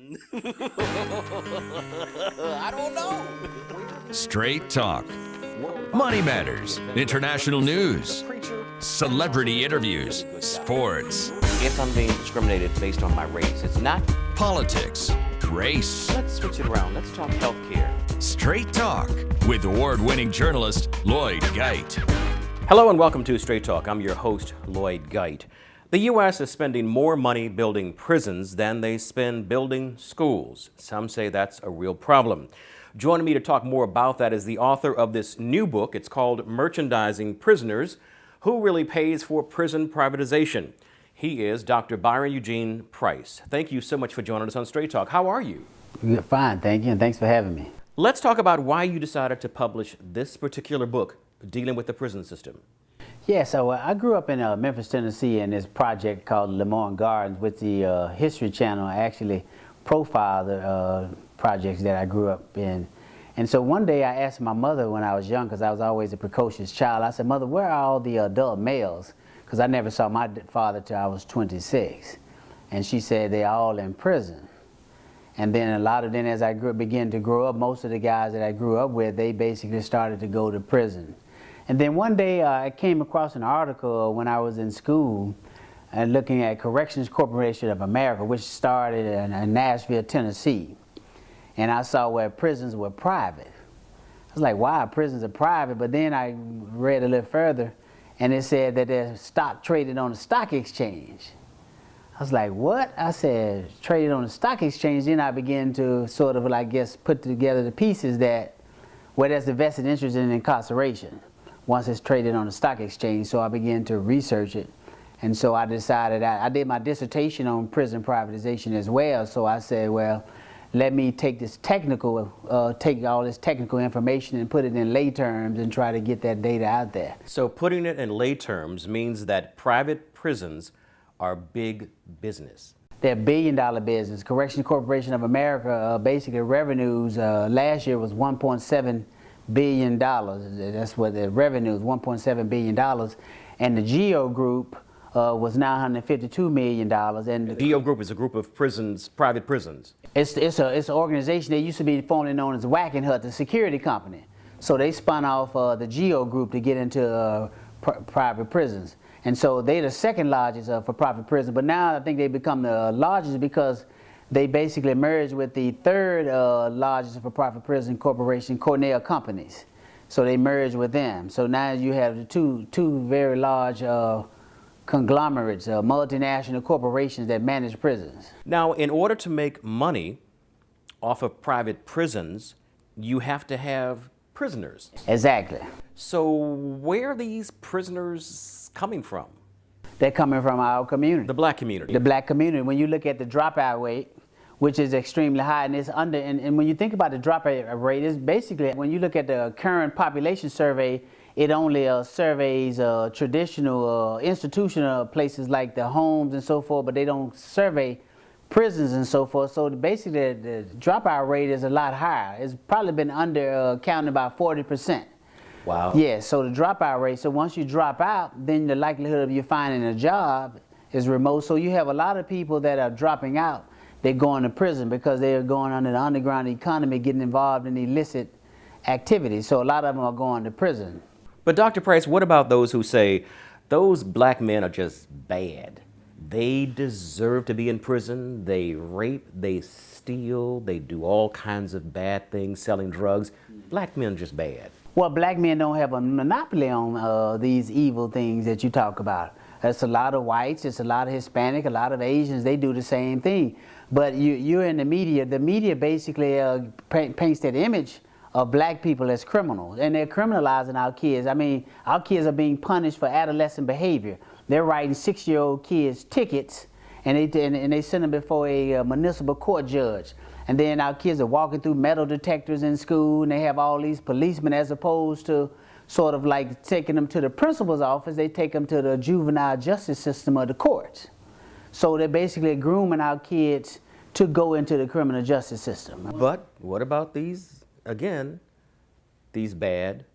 I don't know. Straight talk. Money matters. International news. Celebrity interviews. Sports. If I'm being discriminated based on my race, it's not. Politics. Race. Let's switch it around. Let's talk healthcare. Straight talk with award-winning journalist Lloyd Geit. Hello and welcome to Straight Talk. I'm your host, Lloyd Geit. The U.S. is spending more money building prisons than they spend building schools. Some say that's a real problem. Joining me to talk more about that is the author of this new book. It's called Merchandising Prisoners: Who Really Pays for Prison Privatization? He is Dr. Byron Eugene Price. Thank you so much for joining us on Straight Talk. How are you? Fine, thank you, and thanks for having me. Let's talk about why you decided to publish this particular book dealing with the prison system. Yeah, so I grew up in Memphis, Tennessee, in this project called Lamont Gardens, with the History Channel. I actually profiled the projects that I grew up in. And so one day I asked my mother when I was young, because I was always a precocious child, I said, "Mother, where are all the adult males?" Because I never saw my father till I was 26. And she said, "They're all in prison." And then as I began to grow up, most of the guys that I grew up with, they basically started to go to prison. And then one day I came across an article when I was in school and looking at Corrections Corporation of America, which started in Nashville, Tennessee. And I saw where prisons were private. I was like, wow, prisons are private. But then I read a little further and it said that they're stock traded on the stock exchange. I was like, what? I said, traded on the stock exchange. Then I began to sort of, I guess, put together the pieces that, well, there's a vested interest in incarceration once it's traded on the stock exchange. So I began to research it. And so I decided, I did my dissertation on prison privatization as well. So I said, well, let me take this take all this technical information and put it in lay terms and try to get that data out there. So putting it in lay terms means that private prisons are big business. They're billion-dollar business. Corrections Corporation of America, basically revenues last year was $1.7 billion. That's what the revenue is, $1.7 billion. And the GEO Group was $952 million. And the GEO Group is a group of prisons, private prisons. It's an organization that used to be formerly known as Wackenhut, the security company. So they spun off the GEO Group to get into private prisons. And so they're the second largest for private prison. But now I think they become the largest because they basically merged with the third largest for private prison corporation, Cornell Companies. So they merged with them. So now you have the two very large conglomerates, multinational corporations that manage prisons. Now, in order to make money off of private prisons, you have to have prisoners. Exactly. So where are these prisoners coming from? They're coming from our community. The black community. The black community. When you look at the dropout rate, which is extremely high, and it's under, and when you think about the dropout rate, it's basically, when you look at the current population survey, it only surveys traditional institutional places like the homes and so forth, but they don't survey prisons and so forth. So basically the dropout rate is a lot higher. It's probably been under counted about 40%. Wow. Yeah, so the dropout rate, so once you drop out, then the likelihood of you finding a job is remote. So you have a lot of people that are dropping out, they're going to prison because they're going under the underground economy, getting involved in illicit activities. So a lot of them are going to prison. But Dr. Price, what about those who say those black men are just bad? They deserve to be in prison. They rape, they steal, they do all kinds of bad things, selling drugs. Black men are just bad. Well, black men don't have a monopoly on these evil things that you talk about. There's a lot of whites, it's a lot of Hispanic, a lot of Asians, they do the same thing. But you're in the media basically paints that image of black people as criminals, and they're criminalizing our kids. I mean, our kids are being punished for adolescent behavior. They're writing 6-year-old kids tickets, and they send them before a municipal court judge. And then our kids are walking through metal detectors in school, and they have all these policemen, as opposed to sort of like taking them to the principal's office, they take them to the juvenile justice system of the courts. So they're basically grooming our kids to go into the criminal justice system. But what about these, again, these bad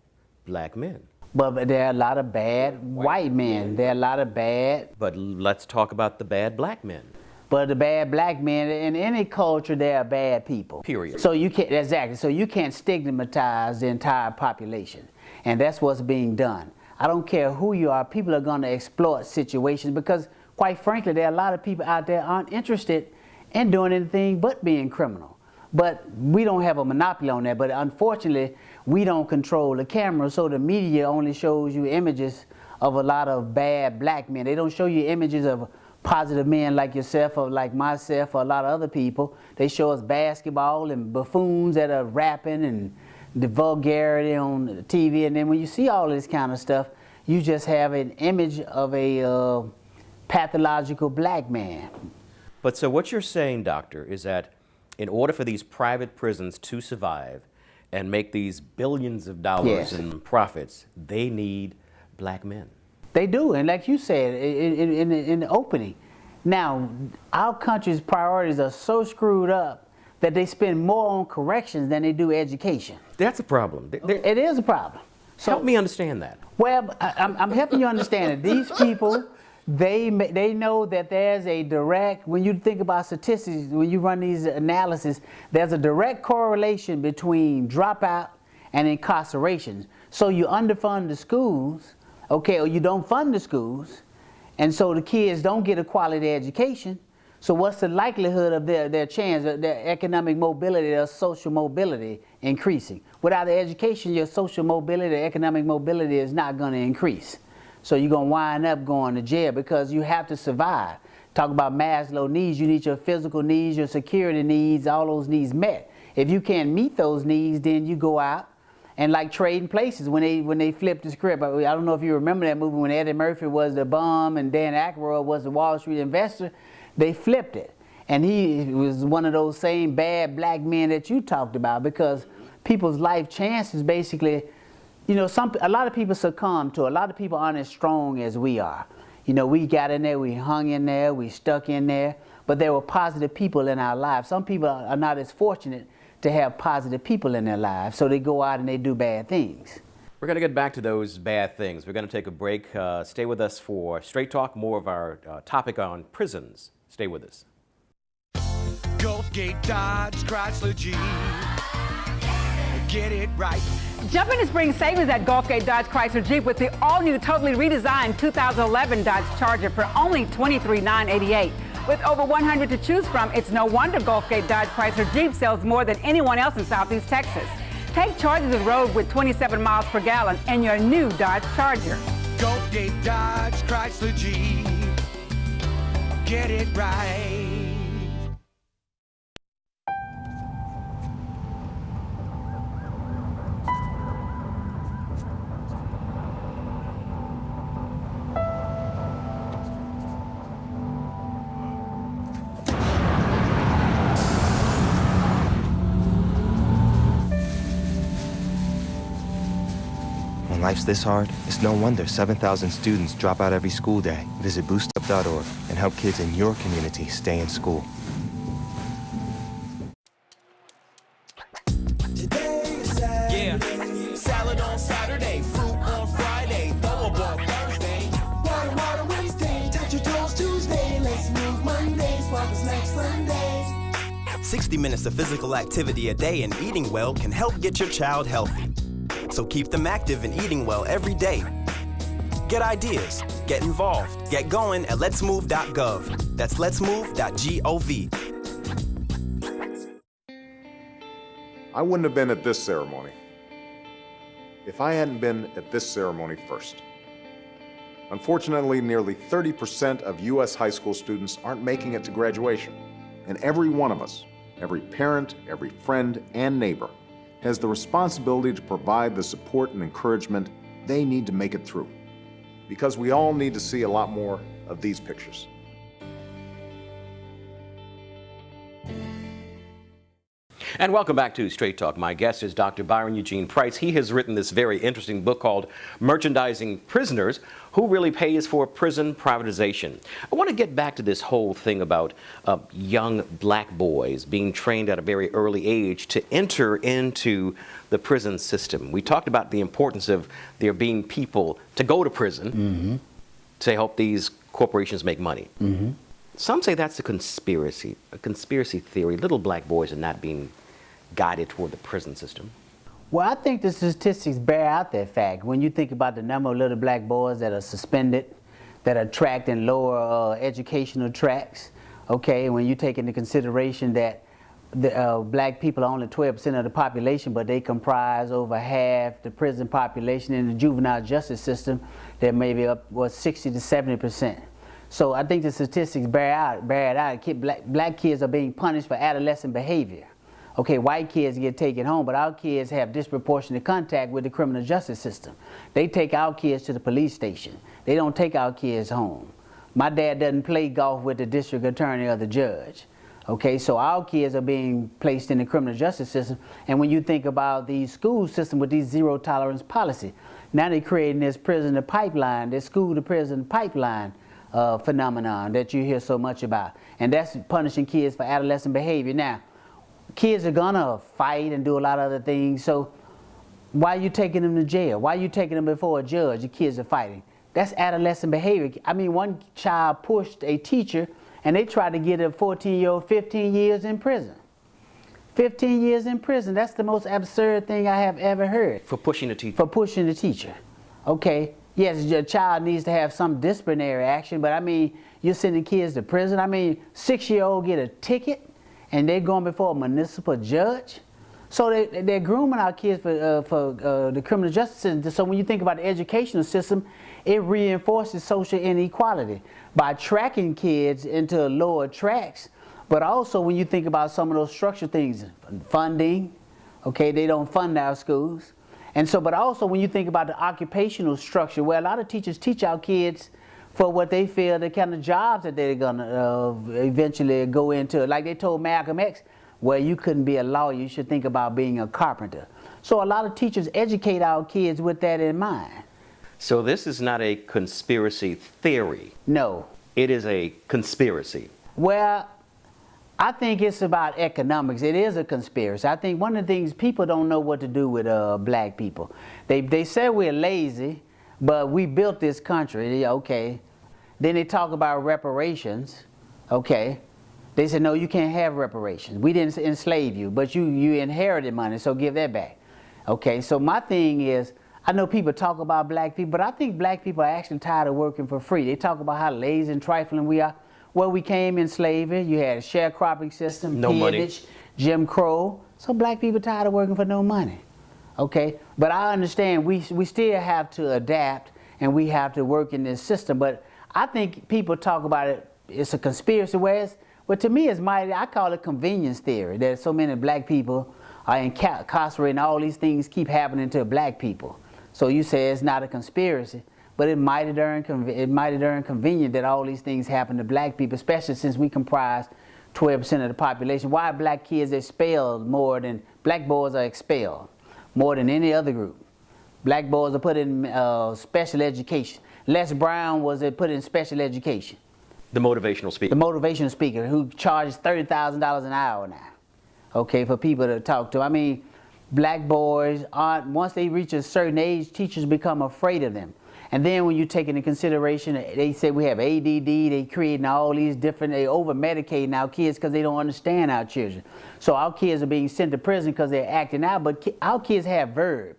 black men? But there are a lot of bad white men. There are a lot of bad. But let's talk about the bad black men. for the bad black men. In any culture, there are bad people. Period. So you can't, exactly, so you can't stigmatize the entire population. And that's what's being done. I don't care who you are, people are going to exploit situations because, quite frankly, there are a lot of people out there aren't interested in doing anything but being criminal. But we don't have a monopoly on that. But unfortunately, we don't control the camera, so the media only shows you images of a lot of bad black men. They don't show you images of positive men like yourself or like myself or a lot of other people. They show us basketball and buffoons that are rapping and the vulgarity on the TV, and then when you see all this kind of stuff, you just have an image of a pathological black man. But so what you're saying, doctor, is that in order for these private prisons to survive and make these billions of dollars in profits, they need black men. They do, and like you said in the opening, now our country's priorities are so screwed up that they spend more on corrections than they do education. That's a problem. It is a problem. So, help me understand that. Well, I'm helping you understand it. These people, they know that there's a direct, when you think about statistics, when you run these analysis, there's a direct correlation between dropout and incarceration. So you underfund the schools, okay, or you don't fund the schools, and so the kids don't get a quality education. So what's the likelihood of their chance, their economic mobility, their social mobility increasing? Without the education, your social mobility, economic mobility is not going to increase. So you're going to wind up going to jail because you have to survive. Talk about Maslow's needs, you need your physical needs, your security needs, all those needs met. If you can't meet those needs, then you go out and like Trading Places, when they flipped the script. I don't know if you remember that movie when Eddie Murphy was the bum and Dan Aykroyd was the Wall Street investor. They flipped it, and he was one of those same bad black men that you talked about because people's life chances basically, you know, a lot of people succumb to, a lot of people aren't as strong as we are. You know, we got in there, we hung in there, we stuck in there, but there were positive people in our lives. Some people are not as fortunate to have positive people in their lives, so they go out and they do bad things. We're going to get back to those bad things. We're going to take a break. Stay with us for Straight Talk, more of our topic on prisons. Stay with us. Gulfgate Dodge Chrysler Jeep. Get it right. Jump into spring savings at Gulfgate Dodge Chrysler Jeep with the all-new, totally redesigned 2011 Dodge Charger for only $23,988. With over 100 to choose from, it's no wonder Gulfgate Dodge Chrysler Jeep sells more than anyone else in Southeast Texas. Take charge of the road with 27 miles per gallon in your new Dodge Charger. Gulfgate Dodge Chrysler Jeep. Get it right. When life's this hard, it's no wonder 7,000 students drop out every school day. Visit boostup.org and help kids in your community stay in school. Yeah, salad on Saturday, fruit on Friday, throw a ball Thursday. Water Wednesday, touch your toes Tuesday. Let's move Monday, swap us next Sunday. 60 minutes of physical activity a day and eating well can help get your child healthy. So keep them active and eating well every day. Get ideas, get involved, get going at letsmove.gov. That's letsmove.gov. I wouldn't have been at this ceremony if I hadn't been at this ceremony first. Unfortunately, nearly 30% of U.S. high school students aren't making it to graduation. And every one of us, every parent, every friend, and neighbor, has the responsibility to provide the support and encouragement they need to make it through. Because we all need to see a lot more of these pictures. And welcome back to Straight Talk. My guest is Dr. Byron Eugene Price. He has written this very interesting book called Merchandising Prisoners: Who Really Pays for Prison Privatization. I want to get back to this whole thing about young black boys being trained at a very early age to enter into the prison system. We talked about the importance of there being people to go to prison to help these corporations make money. Some say that's a conspiracy theory. Little black boys are not being guided toward the prison system. Well, I think the statistics bear out that fact. When you think about the number of little black boys that are suspended, that are tracked in lower educational tracks, okay, when you take into consideration that the black people are only 12% of the population, but they comprise over half the prison population. In the juvenile justice system, they're maybe up 60 to 70%. So I think the statistics bear it out. Black kids are being punished for adolescent behavior. Okay, white kids get taken home, but our kids have disproportionate contact with the criminal justice system. They take our kids to the police station. They don't take our kids home. My dad doesn't play golf with the district attorney or the judge. Okay, so our kids are being placed in the criminal justice system. And when you think about the school system with these zero tolerance policy, now they're creating this prison to pipeline, this school to prison pipeline phenomenon that you hear so much about. And that's punishing kids for adolescent behavior. Now, kids are gonna fight and do a lot of other things, so why are you taking them to jail? Why are you taking them before a judge? The kids are fighting. That's adolescent behavior. I mean, one child pushed a teacher and they tried to get a 14-year-old 15 years in prison. 15 years in prison, that's the most absurd thing I have ever heard. For pushing the teacher? For pushing the teacher. Okay, yes, your child needs to have some disciplinary action, but I mean, you're sending kids to prison. I mean, 6-year-old get a ticket and they're going before a municipal judge. So they're grooming our kids for the criminal justice system. So when you think about the educational system, it reinforces social inequality by tracking kids into lower tracks. But also when you think about some of those structural things, funding, okay, they don't fund our schools. And so, but also when you think about the occupational structure, where a lot of teachers teach our kids for what they feel the kind of jobs that they're gonna eventually go into. Like they told Malcolm X, well, you couldn't be a lawyer, you should think about being a carpenter. So a lot of teachers educate our kids with that in mind. So this is not a conspiracy theory. No. It is a conspiracy. Well, I think it's about economics. It is a conspiracy. I think one of the things people don't know what to do with black people. They say we're lazy, but we built this country, okay. Then they talk about reparations, okay. They said, no, you can't have reparations. We didn't enslave you, but you inherited money, so give that back. Okay, so my thing is, I know people talk about black people, but I think black people are actually tired of working for free. They talk about how lazy and trifling we are. Well, we came in slavery, you had a sharecropping system, no money, peonage, Jim Crow, so black people tired of working for no money. Okay, but I understand we still have to adapt and we have to work in this system, but I think people talk about it, it's a conspiracy, but to me it's I call it convenience theory, that so many black people are incarcerated and all these things keep happening to black people. So you say it's not a conspiracy, but it mighty darn convenient that all these things happen to black people, especially since we comprise 12% of the population. Why are black kids expelled more than, black boys are expelled more than any other group? Black boys are put in special education. Les Brown was put in special education. The motivational speaker. The motivational speaker who charges $30,000 an hour now, okay, for people to talk to. I mean, black boys aren't, once they reach a certain age, teachers become afraid of them. And then when you take into consideration, they say we have ADD, they creating all these different, they over-medicating our kids because they don't understand our children. So our kids are being sent to prison because they're acting out, but our kids have verb.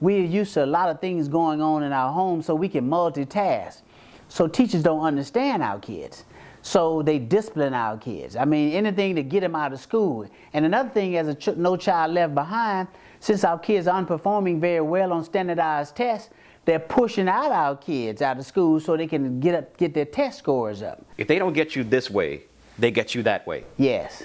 We're used to a lot of things going on in our home so we can multitask. So teachers don't understand our kids. So they discipline our kids. I mean, anything to get them out of school. And another thing, as No Child Left Behind, since our kids aren't performing very well on standardized tests, they're pushing out our kids out of school so they can get their test scores up. If they don't get you this way, they get you that way. Yes.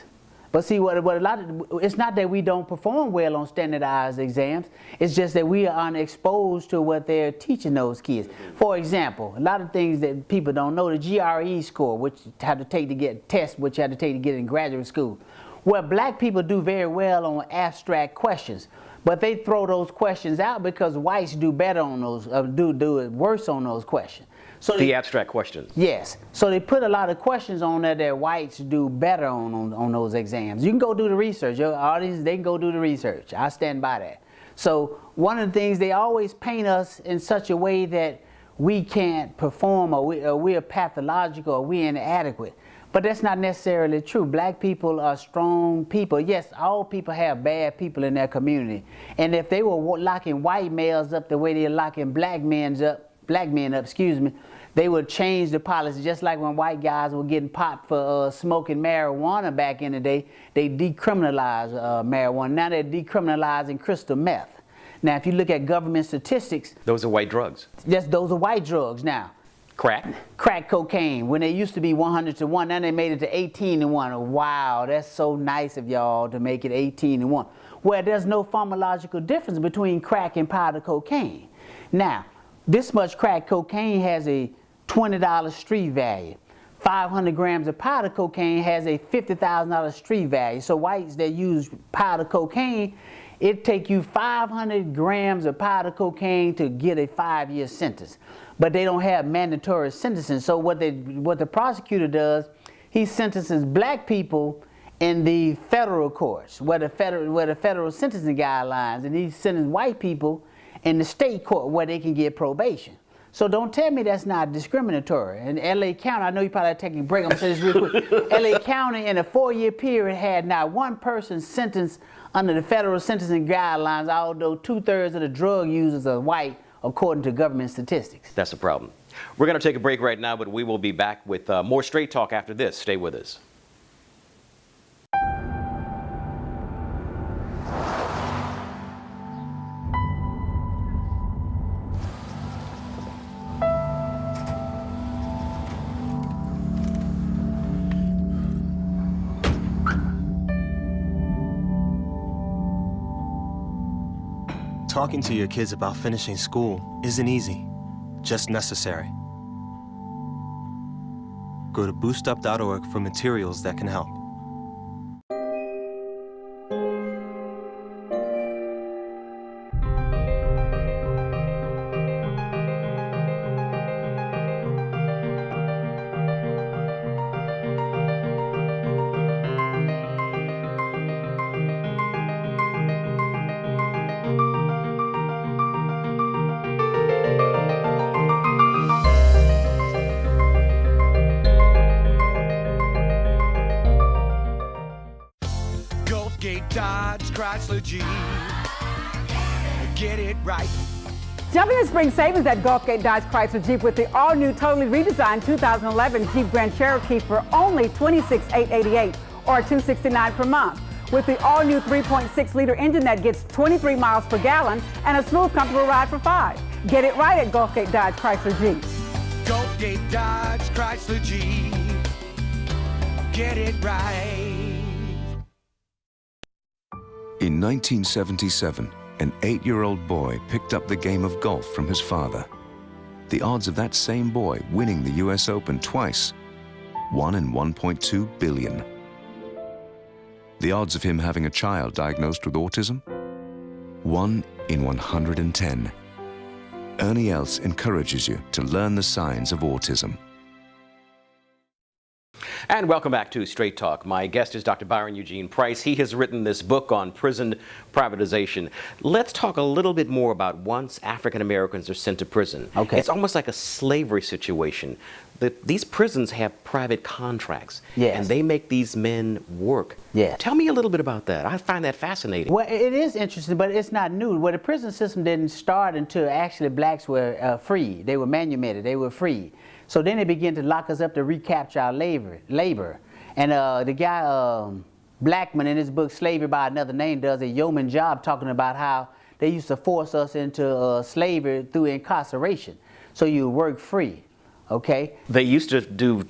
But see, it's not that we don't perform well on standardized exams, it's just that we are unexposed to what they're teaching those kids. For example, a lot of things that people don't know, the GRE score, which you have to take to get tests, which you have to take to get in graduate school. Well, black people do very well on abstract questions, but they throw those questions out because whites do better on those, do it worse on those questions. So the abstract questions. Yes. So they put a lot of questions on there that whites do better on those exams. You can go do the research. Your audience, they can go do the research. I stand by that. So one of the things, they always paint us in such a way that we can't perform, or we're pathological, or we're inadequate. But that's not necessarily true. Black people are strong people. Yes, all people have bad people in their community. And if they were locking white males up the way they're locking black men up, they would change the policy. Just like when white guys were getting popped for smoking marijuana back in the day, they decriminalized marijuana. Now they're decriminalizing crystal meth. Now if you look at government statistics, Those are white drugs. yes, those are white drugs now. Crack cocaine, when they used to be 100 to 1, now they made it to 18 to 1. Wow, that's so nice of y'all to make it 18 to 1. Where there's no pharmacological difference between crack and powder cocaine. Now, this much crack cocaine has a $20 street value. 500 grams of powder cocaine has a $50,000 street value. So whites that use powder cocaine, it take you 500 grams of powder cocaine to get a 5-year sentence. But they don't have mandatory sentencing. So what the prosecutor does, he sentences black people in the federal courts, where the federal sentencing guidelines, and he sentences white people in the state court where they can get probation. So don't tell me that's not discriminatory. In LA County, I know you probably are taking a break, I'm gonna say this real quick. LA County in a 4-year period had not one person sentenced under the federal sentencing guidelines, although 2/3 of the drug users are white, according to government statistics. That's a problem. We're going to take a break right now, but we will be back with more Straight Talk after this. Stay with us. Talking to your kids about finishing school isn't easy, just necessary. Go to boostup.org for materials that can help. Dodge, Chrysler, Jeep. Get it right. Jumping in spring savings at Gulfgate Dodge Chrysler Jeep with the all-new, totally redesigned 2011 Jeep Grand Cherokee for only $26,888 or $269 per month. With the all-new 3.6-liter engine that gets 23 miles per gallon and a smooth, comfortable ride for 5. Get it right at Gulfgate Dodge Chrysler Jeep. Gulfgate Dodge, Chrysler, Jeep. Get it right. In 1977, an 8-year-old boy picked up the game of golf from his father. The odds of that same boy winning the US Open twice, 1 in 1.2 billion. The odds of him having a child diagnosed with autism, 1 in 110. Ernie Els encourages you to learn the signs of autism. And welcome back to Straight Talk. My guest is Dr. Byron Eugene Price. He has written this book on prison privatization. Let's talk a little bit more about once African Americans are sent to prison. Okay. It's almost like a slavery situation. These prisons have private contracts. Yes. And they make these men work. Yes. Tell me a little bit about that. I find that fascinating. Well, it is interesting, but it's not new. Well, the prison system didn't start until actually blacks were freed. They were manumitted. They were freed. So then they began to lock us up to recapture our labor. And the guy, Blackman, in his book, Slavery by Another Name, does a yeoman job talking about how they used to force us into slavery through incarceration. So you work free, okay? They used to do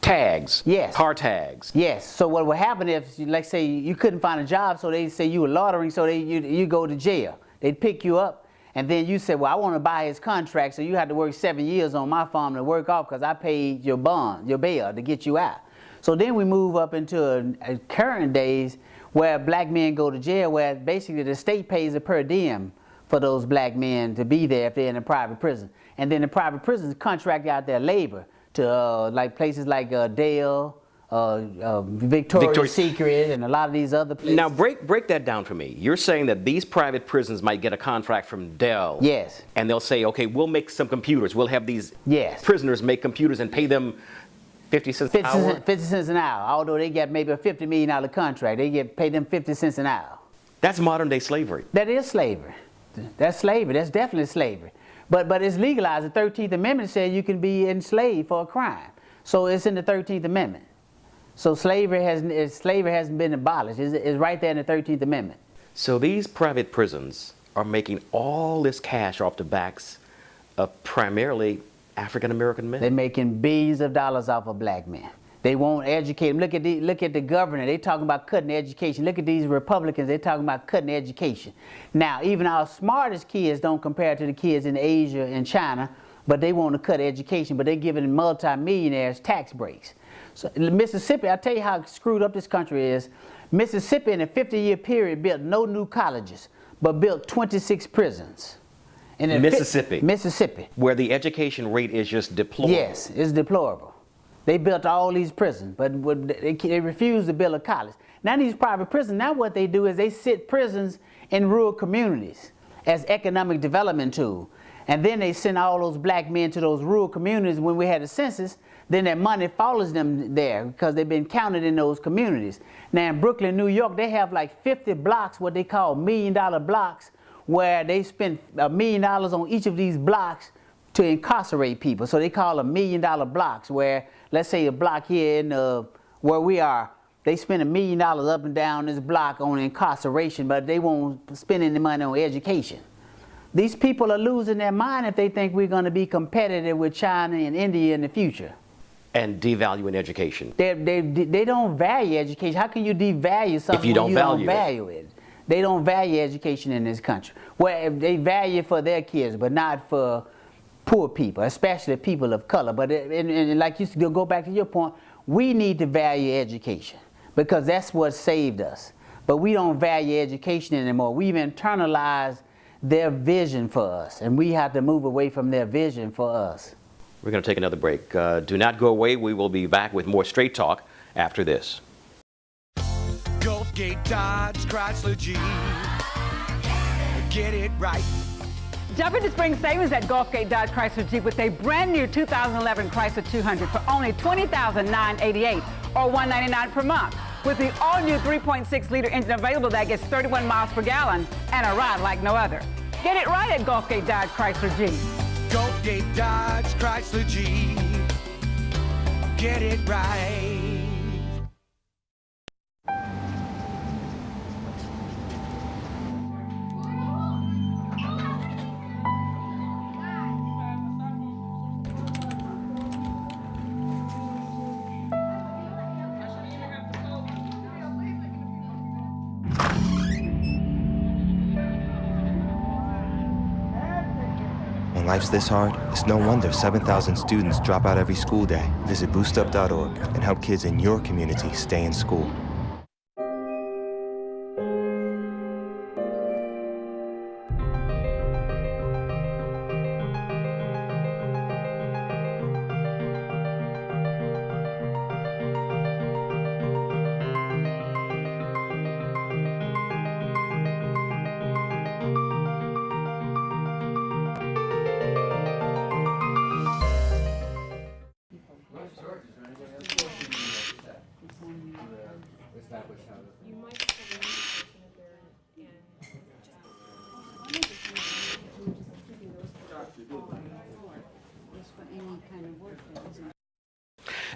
tags, yes, car tags. Yes. So what would happen if, like, say, you couldn't find a job, so they say you were loitering, so you go to jail. They'd pick you up, and then you said, well, I want to buy his contract, so you had to work 7 years on my farm to work off because I paid your bond, your bail, to get you out. So then we move up into current days where black men go to jail, where basically the state pays a per diem for those black men to be there if they're in a private prison. And then the private prisons contract out their labor to like places like Dale, Victoria's Secret, and a lot of these other places. Now break that down for me. You're saying that these private prisons might get a contract from Dell. Yes. And they'll say, okay, we'll make some computers. We'll have these yes. prisoners make computers and pay them 50 cents an hour? 50 cents an hour. Although they get maybe a $50 million contract, they pay them 50 cents an hour. That's modern day slavery. That is slavery. That's slavery. That's definitely slavery. But it's legalized. The 13th Amendment says you can be enslaved for a crime. So it's in the 13th Amendment. So slavery hasn't been abolished. It's right there in the 13th Amendment. So these private prisons are making all this cash off the backs of primarily African American men. They're making billions of dollars off of black men. They won't educate them. Look at the governor. They talking about cutting education. Look at these Republicans. They talking about cutting education. Now, even our smartest kids don't compare to the kids in Asia and China, but they want to cut education. But they're giving multimillionaires tax breaks. So Mississippi, I'll tell you how screwed up this country is. Mississippi in a 50-year period built no new colleges, but built 26 prisons. In Mississippi? Mississippi. Where the education rate is just deplorable. Yes, it's deplorable. They built all these prisons, but they refused to build a college. Now these private prisons, now what they do is they sit prisons in rural communities as economic development tool. And then they send all those black men to those rural communities when we had a census, then that money follows them there because they've been counted in those communities. Now in Brooklyn, New York, they have like 50 blocks, what they call $1 million blocks, where they spend $1 million on each of these blocks to incarcerate people. So they call them $1 million blocks, where, let's say a block here in where we are, they spend $1 million up and down this block on incarceration, but they won't spend any money on education. These people are losing their mind if they think we're going to be competitive with China and India in the future. And devaluing education. They don't value education. How can you devalue something if you don't value it? They don't value education in this country. Well, they value it for their kids, but not for poor people, especially people of color. But and like you go back to your point, we need to value education because that's what saved us. But we don't value education anymore. We've internalized their vision for us, and we have to move away from their vision for us. We're going to take another break. Do not go away. We will be back with more Straight Talk after this. Gulfgate Dodge Chrysler Jeep. Get it right. Jump into spring savings at Gulfgate Dodge Chrysler Jeep with a brand new 2011 Chrysler 200 for only $20,988 or $199 per month. With the all-new 3.6-liter engine available that gets 31 miles per gallon and a ride like no other. Get it right at Gulfgate Dodge Chrysler Jeep. Gulfgate Dodge Chrysler Jeep. Get it right. When life's this hard, it's no wonder 7,000 students drop out every school day. Visit boostup.org and help kids in your community stay in school.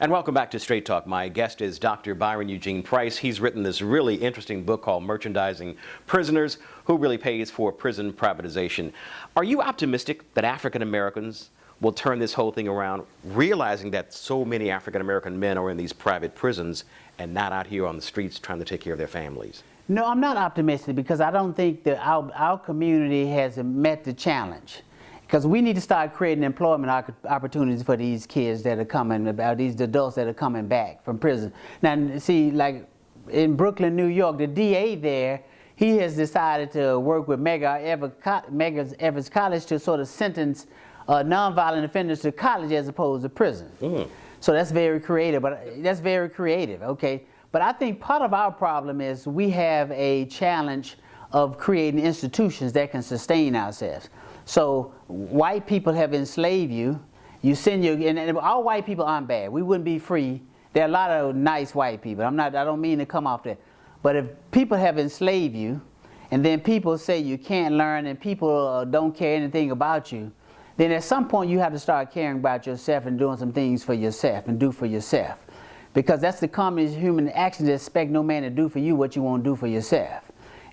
And welcome back to Straight Talk. My guest is Dr. Byron Eugene Price. He's written this really interesting book called Merchandising Prisoners, Who Really Pays for Prison Privatization. Are you optimistic that African Americans will turn this whole thing around, realizing that so many African American men are in these private prisons and not out here on the streets trying to take care of their families? No, I'm not optimistic because I don't think that our community has met the challenge. Because we need to start creating employment opportunities for these kids that are coming, these adults that are coming back from prison. Now, see, like in Brooklyn, New York, the DA there, he has decided to work with Medgar Evers College to sort of sentence nonviolent offenders to college as opposed to prison. So that's very creative, okay? But I think part of our problem is we have a challenge of creating institutions that can sustain ourselves. So white people have enslaved you, You send your, and all white people aren't bad. We wouldn't be free. There are a lot of nice white people. I don't mean to come off that. But if people have enslaved you, and then people say you can't learn, and people don't care anything about you, then at some point you have to start caring about yourself and doing some things for yourself and do for yourself. Because that's the common human action to expect no man to do for you what you won't do for yourself.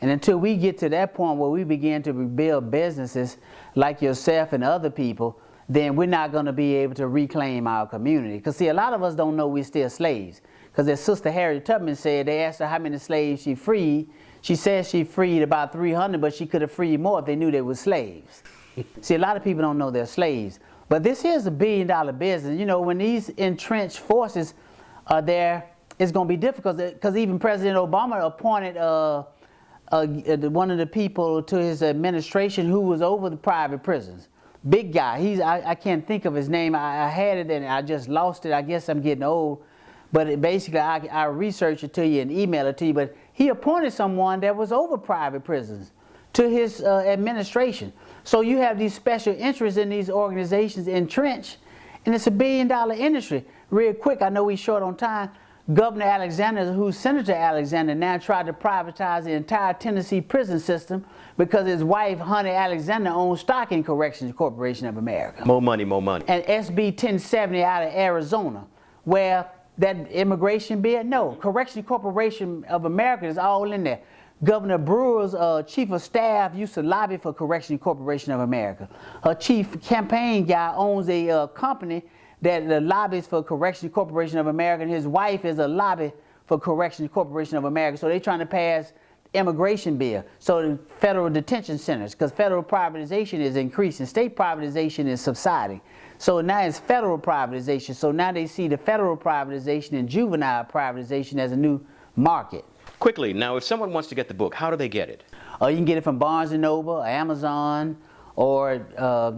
And until we get to that point where we begin to build businesses like yourself and other people, then we're not going to be able to reclaim our community. Because see, a lot of us don't know we're still slaves. Because as Sister Harriet Tubman said, they asked her how many slaves she freed. She said she freed about 300, but she could have freed more if they knew they were slaves. See, a lot of people don't know they're slaves. But this is a billion-dollar business. You know, when these entrenched forces are there, it's going to be difficult. Because even President Obama appointed one of the people to his administration who was over the private prisons. Big guy. I can't think of his name. I had it and I just lost it. I guess I'm getting old. But basically, I research it to you and email it to you. But he appointed someone that was over private prisons to his administration. So you have these special interests in these organizations entrenched, and it's a billion-dollar industry. Real quick, I know we're short on time. Governor Alexander, who's Senator Alexander, now tried to privatize the entire Tennessee prison system because his wife, Honey Alexander, owns stock in Corrections Corporation of America. More money, more money. And SB 1070 out of Arizona, where that immigration bill, no, Corrections Corporation of America is all in there. Governor Brewer's chief of staff used to lobby for Corrections Corporation of America. Her chief campaign guy owns a company that lobbies for Corrections Corporation of America, and his wife is a lobby for Corrections Corporation of America. So they're trying to pass immigration bill, so federal detention centers, because federal privatization is increasing, state privatization is subsiding. So now it's federal privatization. So now they see the federal privatization and juvenile privatization as a new market. Quickly, now if someone wants to get the book, how do they get it? You can get it from Barnes & Noble, Amazon, or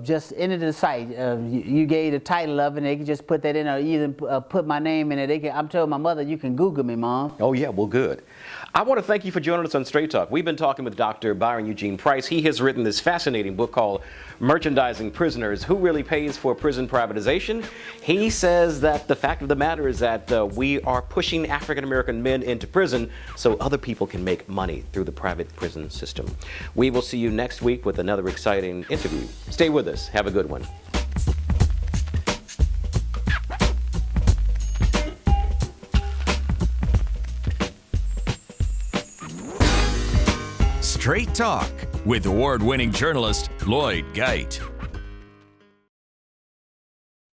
just enter the site. You gave the title of it, and they can just put that in, or even put my name in it. I'm telling my mother, you can Google me, Mom. Oh yeah, well good. I want to thank you for joining us on Straight Talk. We've been talking with Dr. Byron Eugene Price. He has written this fascinating book called Merchandising Prisoners, Who Really Pays for Prison Privatization? He says that the fact of the matter is that we are pushing African-American men into prison so other people can make money through the private prison system. We will see you next week with another exciting interview. Stay with us. Have a good one. Straight Talk with award-winning journalist Lloyd Geit.